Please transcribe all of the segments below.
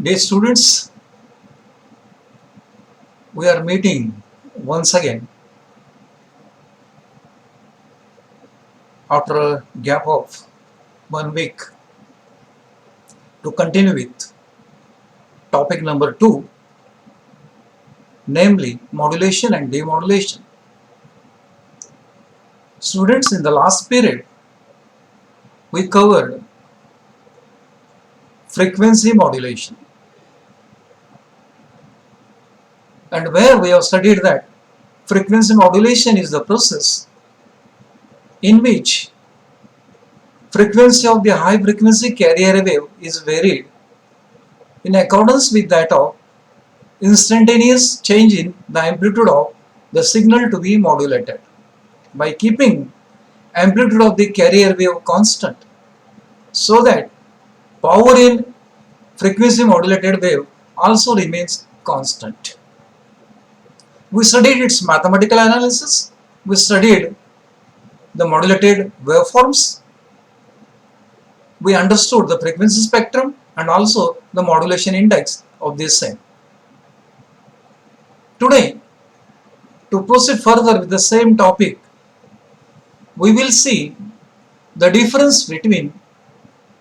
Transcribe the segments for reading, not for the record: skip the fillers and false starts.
Dear students, we are meeting once again after a gap of 1 week to continue with topic number 2, namely modulation and demodulation. Students, in the last period, we covered frequency modulation, and where we have studied that frequency modulation is the process in which frequency of the high frequency carrier wave is varied in accordance with that of instantaneous change in the amplitude of the signal to be modulated by keeping amplitude of the carrier wave constant, so that power in frequency modulated wave also remains constant. We studied its mathematical analysis, we studied the modulated waveforms, we understood the frequency spectrum and also the modulation index of this same. Today, to proceed further with the same topic, we will see the difference between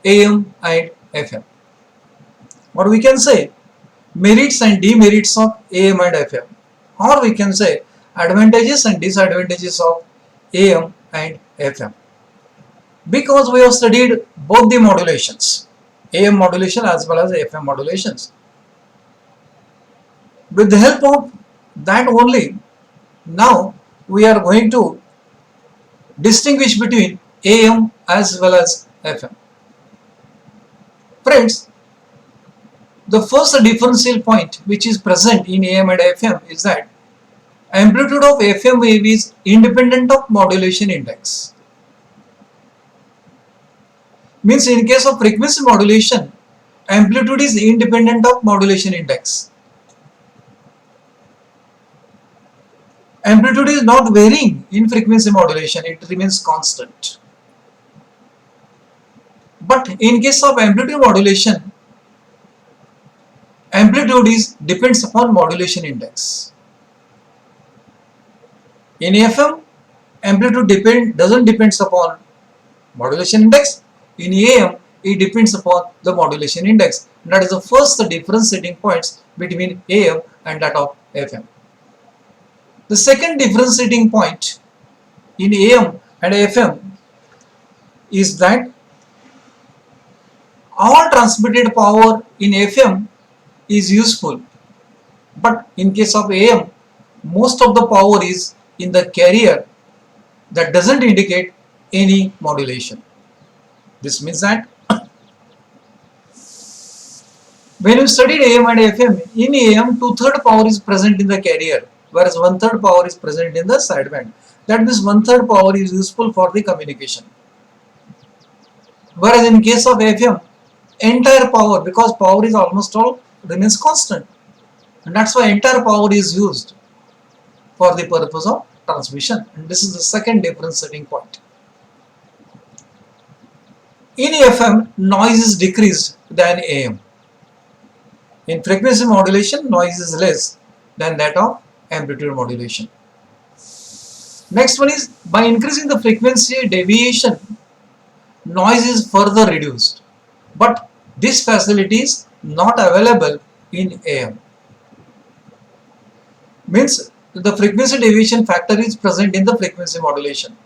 AM and FM. Or we can say merits and demerits of AM and FM. Or we can say advantages and disadvantages of AM and FM. Because we have studied both the modulations, AM modulation as well as FM modulations. With the help of that only, now we are going to distinguish between AM as well as FM. Friends, the first differential point which is present in AM and FM is that amplitude of FM wave is independent of modulation index. Means in case of frequency modulation, amplitude is independent of modulation index. Amplitude is not varying in frequency modulation, it remains constant. But in case of amplitude modulation, amplitude depends upon modulation index. In FM, amplitude doesn't depend upon modulation index. In AM, it depends upon the modulation index. And that is the first differentiating points between AM and that of FM. The second differentiating point in AM and FM is that all transmitted power in FM is useful, but in case of AM, most of the power is in the carrier that doesn't indicate any modulation. This means that when you studied AM and FM, in AM 2/3 power is present in the carrier, whereas 1/3 power is present in the sideband. That means 1/3 power is useful for the communication. Whereas in case of FM, entire power, because power is almost all remains constant, and that's why entire power is used for the purpose of transmission. And this is the second differentiating point. In FM, noise is decreased than AM. In frequency modulation, noise is less than that of amplitude modulation. Next one is, by increasing the frequency deviation, noise is further reduced. But this facility is not available in AM. Means the frequency deviation factor is present in the frequency modulation.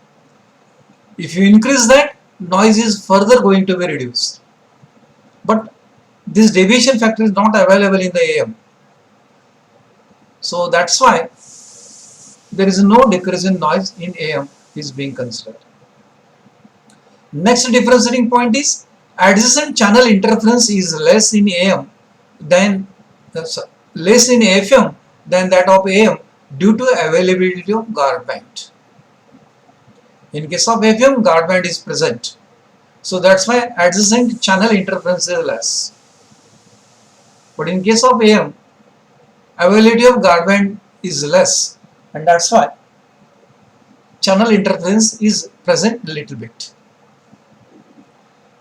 If you increase that, noise is further going to be reduced. But this deviation factor is not available in the AM. So that's why there is no decrease in noise in AM is being considered. Next differentiating point is, adjacent channel interference is less in AM than less in FM than that of AM due to availability of guard band. In case of FM, guard band is present, so that's why adjacent channel interference is less. But in case of AM, availability of guard band is less, and that's why channel interference is present a little bit.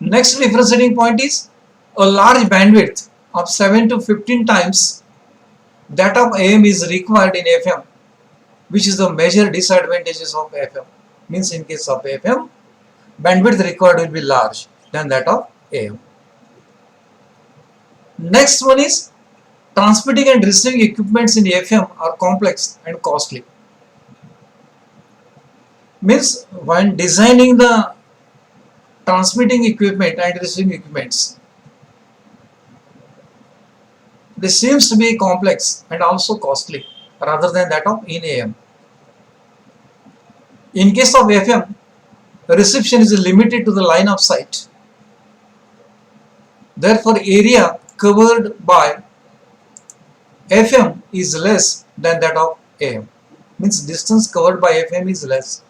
Next differentiating point is, a large bandwidth of 7 to 15 times that of AM is required in FM, which is the major disadvantages of FM. Means in case of FM, bandwidth required will be large than that of AM. Next one is transmitting and receiving equipments in FM are complex and costly. Means when designing the transmitting equipment and receiving equipments, this seems to be complex and also costly rather than that of in AM. In case of FM, reception is limited to the line of sight. Therefore, area covered by FM is less than that of AM. Means distance covered by FM is less,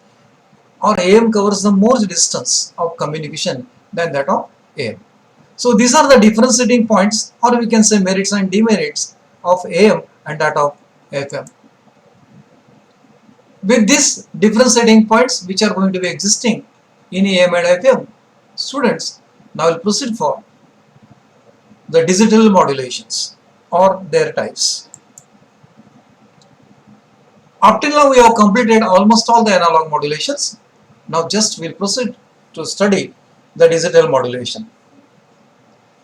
or AM covers the more distance of communication than that of AM. So these are the differentiating points, or we can say merits and demerits of AM and that of FM. With these differentiating points which are going to be existing in AM and FM, students now will proceed for the digital modulations or their types. Up till now we have completed almost all the analog modulations. Now just we'll proceed to study the digital modulation.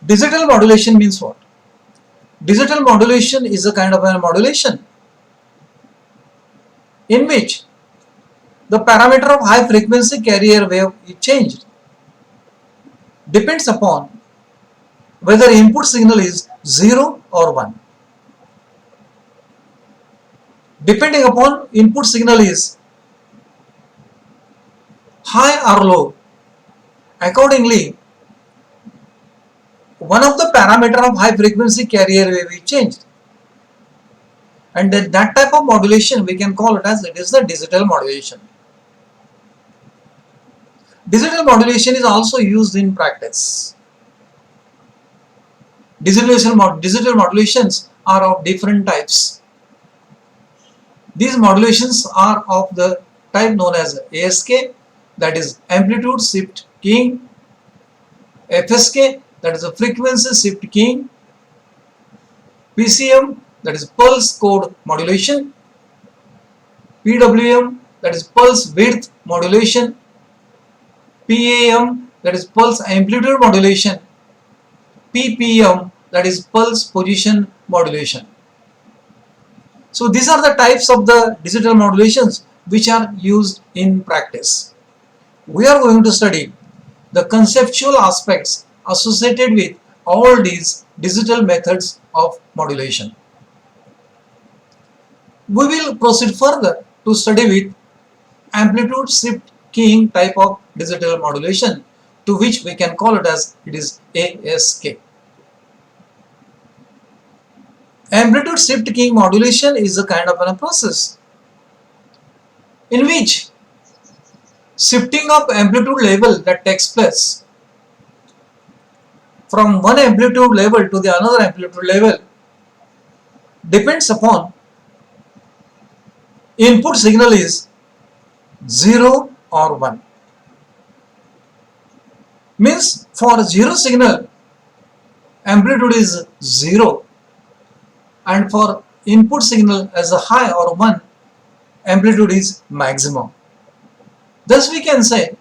Digital modulation means what? Digital modulation is a kind of a modulation in which the parameter of high frequency carrier wave is changed. Depends upon whether input signal is 0 or 1. Depending upon input signal is high or low, accordingly one of the parameter of high frequency carrier wave is changed, and then that type of modulation we can call it as it is the digital modulation. Digital modulation is also used in practice. Digital modulations are of different types. These modulations are of the type known as ASK, that is amplitude shift keying, FSK, that is a frequency shift keying, PCM, that is pulse code modulation, PWM, that is pulse width modulation, PAM, that is pulse amplitude modulation, PPM, that is pulse position modulation. So these are the types of the digital modulations which are used in practice. We are going to study the conceptual aspects associated with all these digital methods of modulation. We will proceed further to study with amplitude shift keying type of digital modulation, to which we can call it as it is ASK. Amplitude shift keying modulation is a kind of a process in which shifting of amplitude level that takes place from one amplitude level to the another amplitude level depends upon input signal is 0 or 1. Means for 0 signal amplitude is 0, and for input signal as a high or 1 amplitude is maximum. Thus we can say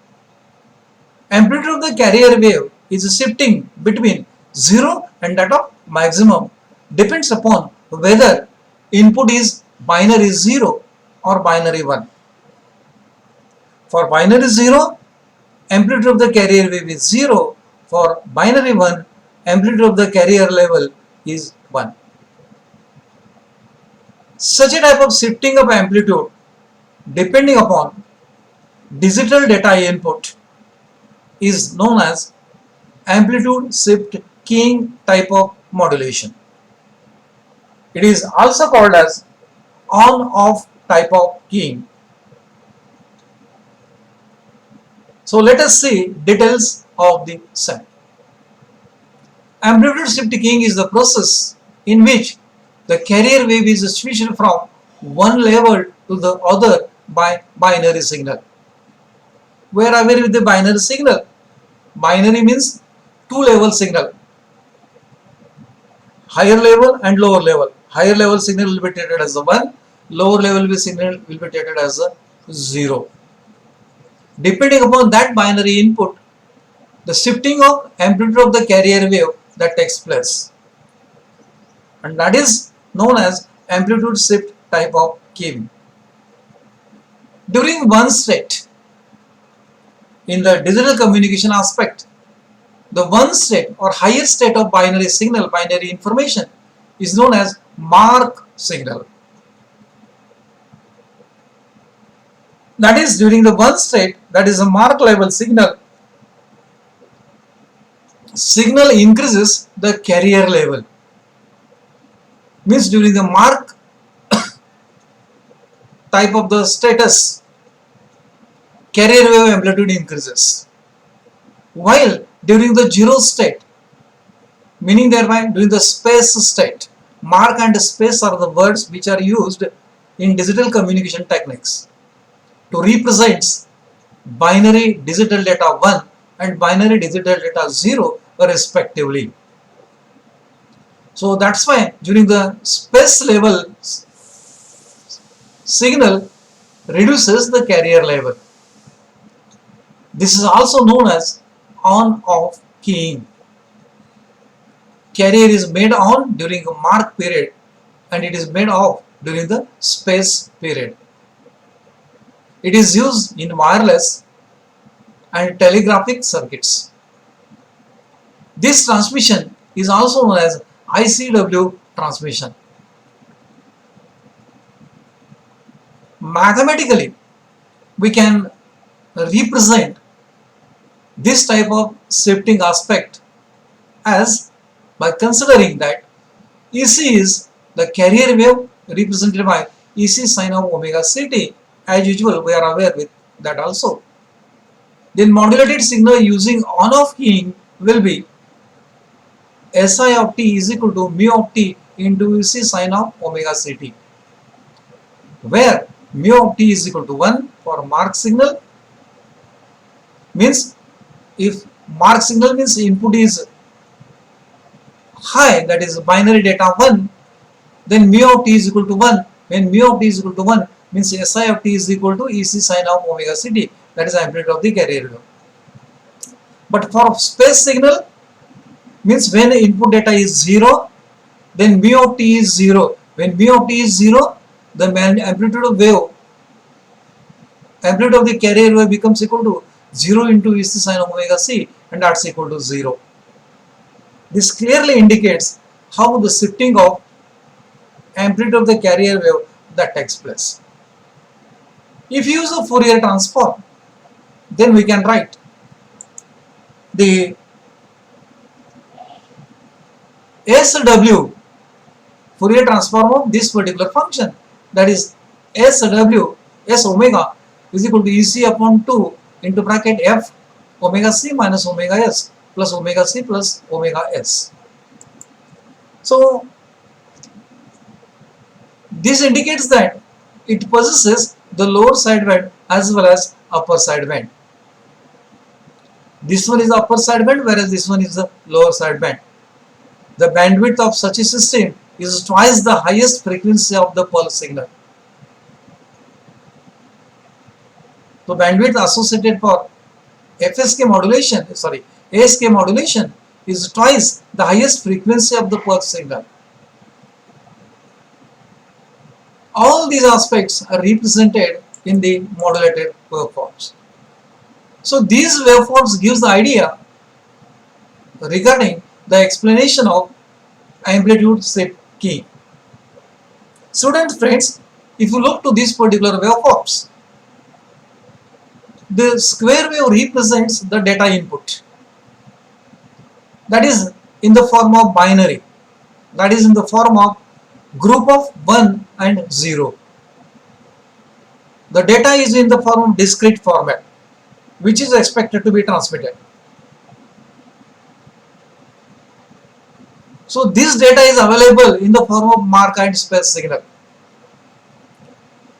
amplitude of the carrier wave is shifting between 0 and that of maximum, depends upon whether input is binary 0 or binary 1. For binary 0, amplitude of the carrier wave is 0. For binary 1, amplitude of the carrier level is 1. Such a type of shifting of amplitude depending upon digital data input is known as amplitude shift keying type of modulation. It is also called as on-off type of keying. So let us see details of the same. Amplitude shift keying is the process in which the carrier wave is switched from one level to the other by binary signal. We are aware with the binary signal. Binary means two level signal. higher level and lower level. Higher level signal will be treated as a 1, lower level signal will be treated as a 0. Depending upon that binary input, the shifting of amplitude of the carrier wave that takes place, and that is known as amplitude shift type of keying. During one state, in the digital communication aspect, the one state or higher state of binary signal, binary information, is known as mark signal. That is, during the one state, that is a mark level signal, signal increases the carrier level. Means during the mark type of the status, carrier wave amplitude increases. While during the zero state, meaning thereby during the space state, mark and space are the words which are used in digital communication techniques to represent binary digital data 1 and binary digital data 0 respectively. So that's why during the space level, signal reduces the carrier level. This is also known as on-off keying. Carrier is made on during a mark period and it is made off during the space period. It is used in wireless and telegraphic circuits. This transmission is also known as ICW transmission. Mathematically, we can represent this type of shifting aspect as by considering that EC is the carrier wave represented by EC sine of omega ct. As usual, we are aware with that also. Then modulated signal using on-off keying will be SI of t is equal to mu of t into EC sine of omega ct, where mu of t is equal to 1 for mark signal. Means if mark signal means input is high, that is binary data 1, then mu of t is equal to 1. When mu of t is equal to 1 means SI of t is equal to EC sine of omega ct, that is amplitude of the carrier wave. But for space signal, means when input data is 0, then mu of t is 0. When mu of t is 0, the amplitude of wave, amplitude of the carrier wave becomes equal to 0 into EC sine omega c, and that's equal to 0. This clearly indicates how the shifting of amplitude of the carrier wave that takes place. If you use a Fourier transform, then we can write the SW Fourier transform of this particular function, that is SW, S omega is equal to EC upon 2 into bracket F omega c minus omega s plus omega c plus omega s. So this indicates that it possesses the lower sideband as well as upper sideband. This one is the upper sideband, whereas this one is the lower sideband. The bandwidth of such a system is twice the highest frequency of the pulse signal. So bandwidth associated for ASK modulation is twice the highest frequency of the pulse signal. All these aspects are represented in the modulated waveforms. So these waveforms gives the idea regarding the explanation of amplitude shift keying. Student friends, if you look to these particular waveforms, the square wave represents the data input, that is in the form of binary, that is in the form of group of 1 and 0. The data is in the form of discrete format, which is expected to be transmitted. So this data is available in the form of mark and space signal.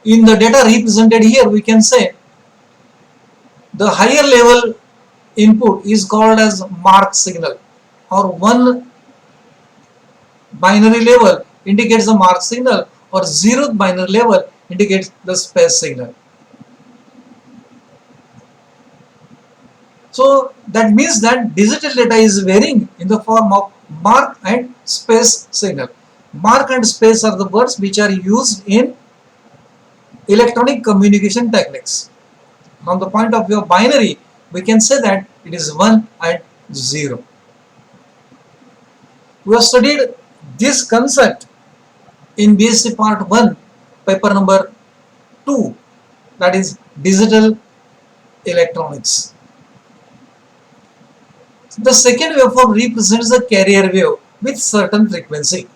In the data represented here, we can say the higher level input is called as mark signal or 1 binary level indicates the mark signal, or 0th binary level indicates the space signal. So that means that digital data is varying in the form of mark and space signal. Mark and space are the words which are used in electronic communication techniques. From the point of view of binary, we can say that it is 1 and 0. We have studied this concept in BSc Part 1, paper number 2, that is digital electronics. The second waveform represents the carrier wave with certain frequency.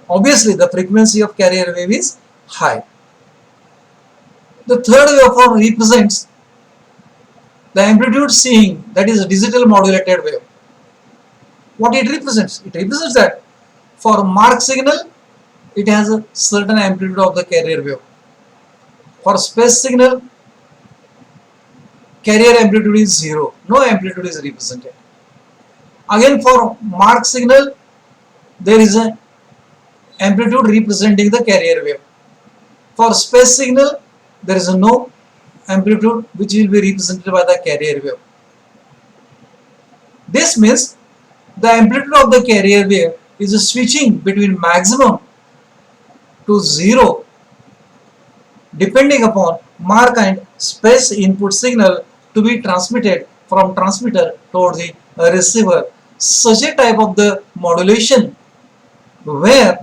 Obviously, the frequency of carrier wave is high. The third waveform represents the amplitude seeing, that is a digital modulated wave. What it represents? It represents that for mark signal, it has a certain amplitude of the carrier wave. For space signal, carrier amplitude is 0. No amplitude is represented. Again, for mark signal, there is an amplitude representing the carrier wave. For space signal, there is no amplitude which will be represented by the carrier wave. This means the amplitude of the carrier wave is switching between maximum to 0 depending upon mark and space input signal to be transmitted from transmitter toward the receiver. Such a type of the modulation where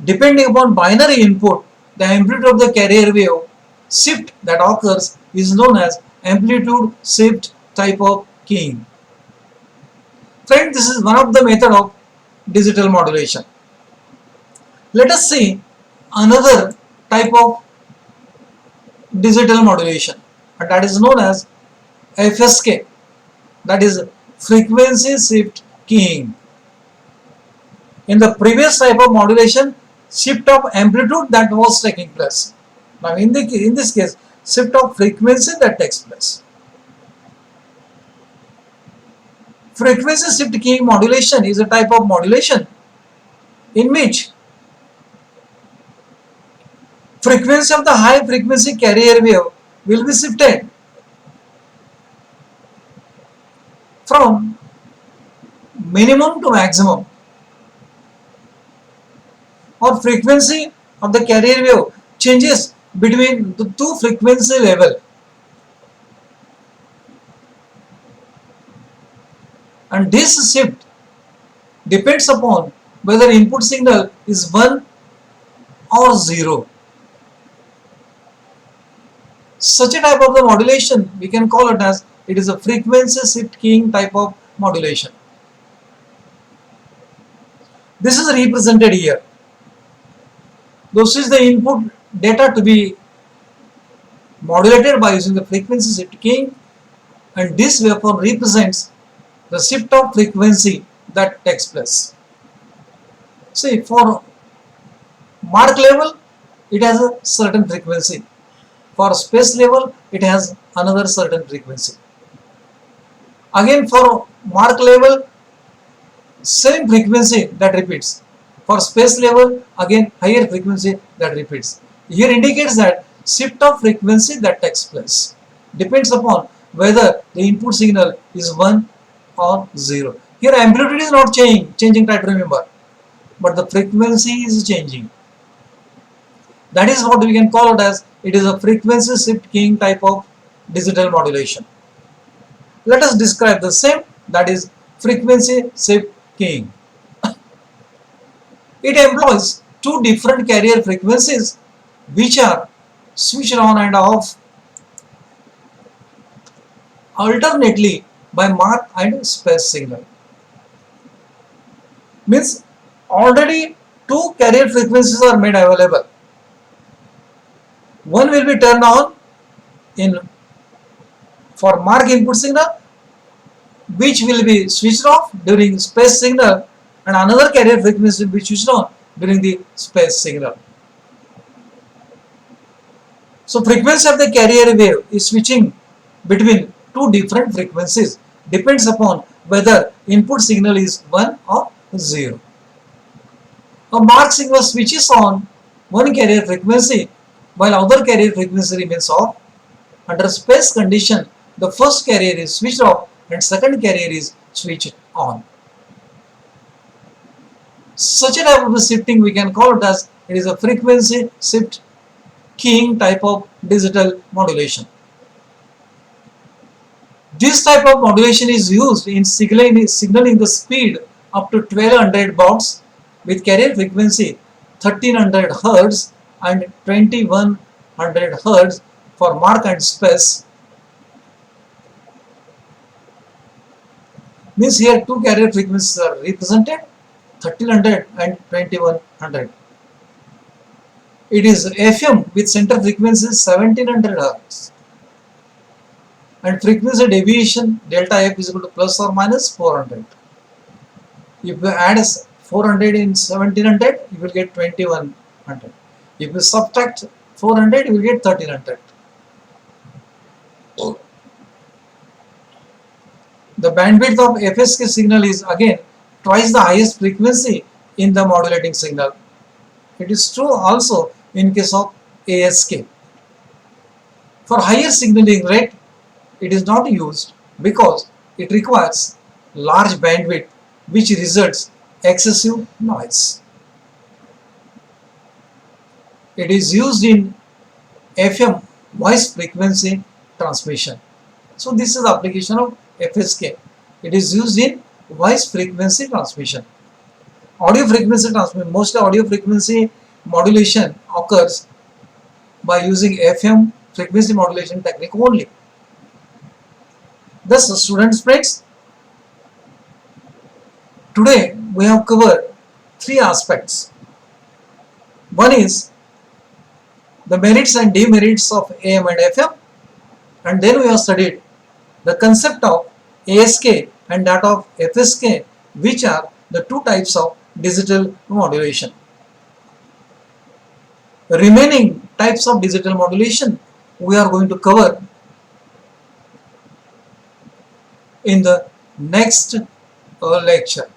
depending upon binary input, the amplitude of the carrier wave shift that occurs is known as amplitude shift type of keying. Friend, this is one of the method of digital modulation. Let us see another type of digital modulation, and that is known as FSK, that is frequency shift keying. In the previous type of modulation, shift of amplitude that was taking place. Now in this case, shift of frequency that takes place. Frequency shift keying modulation is a type of modulation in which frequency of the high frequency carrier wave will be shifted from minimum to maximum, or frequency of the carrier wave changes between the two frequency level, and this shift depends upon whether input signal is 1 or 0. Such a type of the modulation we can call it as it is a frequency shift keying type of modulation. This is represented here. This is the input data to be modulated by using the frequency shift keying, and this waveform represents the shift of frequency that takes place. See, for mark level, it has a certain frequency. For space level, it has another certain frequency. Again, for mark level, same frequency that repeats. For space level, again higher frequency that repeats. Here indicates that shift of frequency that takes place depends upon whether the input signal is 1 or 0. Here amplitude is not changing, try to remember, but the frequency is changing. That is what we can call it as it is a frequency shift keying type of digital modulation. Let us describe the same, that is frequency shift keying. It employs two different carrier frequencies which are switched on and off alternately by mark and space signal. Means already two carrier frequencies are made available. One will be turned on for mark input signal, which will be switched off during space signal, and another carrier frequency will be switched on during the space signal. So frequency of the carrier wave is switching between two different frequencies, depends upon whether input signal is 1 or 0. A mark signal switches on one carrier frequency while other carrier frequency remains off. Under space condition, the first carrier is switched off and second carrier is switched on. Such a type of shifting we can call it as it is a frequency shift keying type of digital modulation. This type of modulation is used in signaling the speed up to 1200 baud with carrier frequency 1300 Hz and 2100 Hz for mark and space. Means here two carrier frequencies are represented, 1300 and 2100. It is FM with center frequency 1700 Hz and frequency deviation delta f is equal to plus or minus 400. If you add 400 in 1700, you will get 2100. If you subtract 400, you will get 1300. The bandwidth of FSK signal is again twice the highest frequency in the modulating signal. It is true also in case of ASK. For higher signaling rate, it is not used because it requires large bandwidth which results excessive noise. It is used in FM voice frequency transmission. So this is the application of FSK. It is used in voice frequency transmission. Audio frequency transmission, mostly audio frequency modulation occurs by using FM frequency modulation technique only. Thus, students, friends, today we have covered three aspects. One is the merits and demerits of AM and FM, and then we have studied the concept of ASK and that of FSK, which are the two types of digital modulation. The remaining types of digital modulation we are going to cover in the next lecture.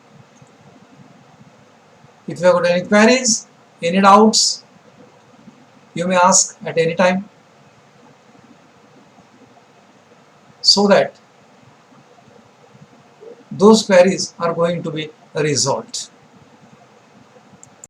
If you have got any queries, any doubts, you may ask at any time so that those queries are going to be resolved.